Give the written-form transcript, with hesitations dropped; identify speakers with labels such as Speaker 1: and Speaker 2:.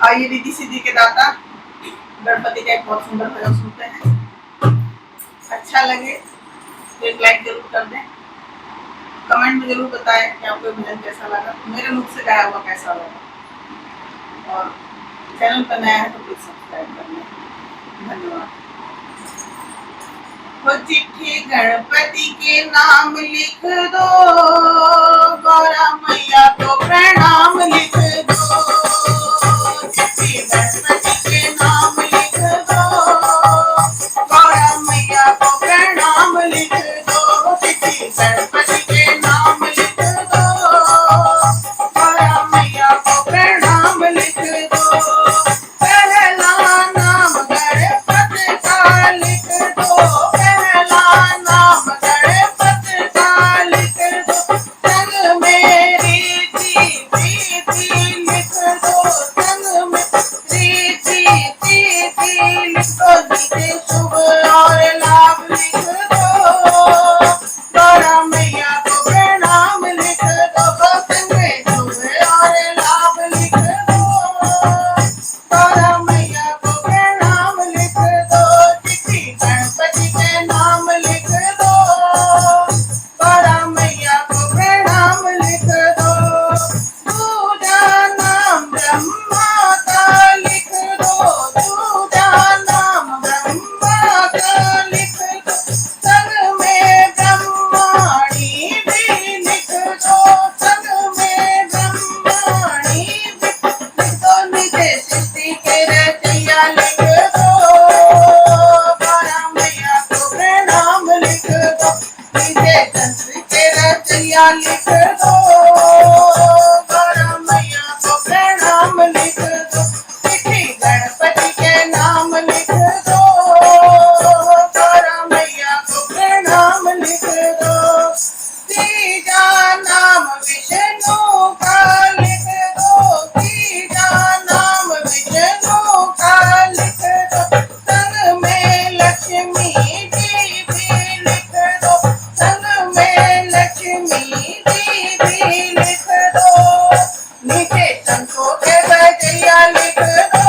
Speaker 1: आइए रिद्धि सिद्धि के दाता गणपति का एक बहुत सुंदर भजन सुनते हैं। अच्छा लगे तो एक लाइक जरूर कर दें। कमेंट में जरूर बताएं कि आपको भजन कैसा लगा, मेरे मुख से गाया हुआ कैसा लगा। और चैनल पर नया है तो प्लीज सब्सक्राइब कर लें। धन्यवाद। वो चिट्ठी गणपति के नाम लिख दो, गौरा मैया को प्रणाम लिख दो। चिट्ठी गणपति के नाम लिख दो, गौरा मैया को प्रणाम लिख दो। चिट्ठी गणपति के नाम लिख दो, गौरा मैया को प्रणाम लिख दो। पहला नाम गणपति का लिख दो, पहला नाम गणपति का लिख दो। संग में रीति प्रीति लिख दो, संग में रीति प्रीति लिख दो। नीचे शुभ और लाभ लिख दो, गौरा मैया को प्रणाम लिख दो। संग में शुभ और लाभ लिख दो, गौरा मैया को प्रणाम लिख दो। चिट्ठी गणपति के नाम लिख दो, गौरा मैया को प्रणाम लिख दो। दूजा नाम ब्रह्मा का लिख दो, दूजा नाम ब्रह्मा का लिख दो। संग में ब्रह्माणी भी लिख दो, संग में ब्रह्माणी भी लिख दो। नीचे सृष्टि के रचैया लिख दो, गौरा मैया को प्रणाम लिख दो। नीचे तंत्र के रचैया लिख दो, गौरा मैया को प्रणाम लिख दो। चिट्ठी गणपति के नाम लिख दो, गौरा मैया को प्रणाम लिख दो। तीजा नाम विष्णु का लिख दो, तीजा नाम विष्णु का लिख दो। संग में लक्ष्मी जी भी लिख दो, संग में लक्ष्मी जी भी लिख दो। नीचे शंखों के बजैया लिख दो,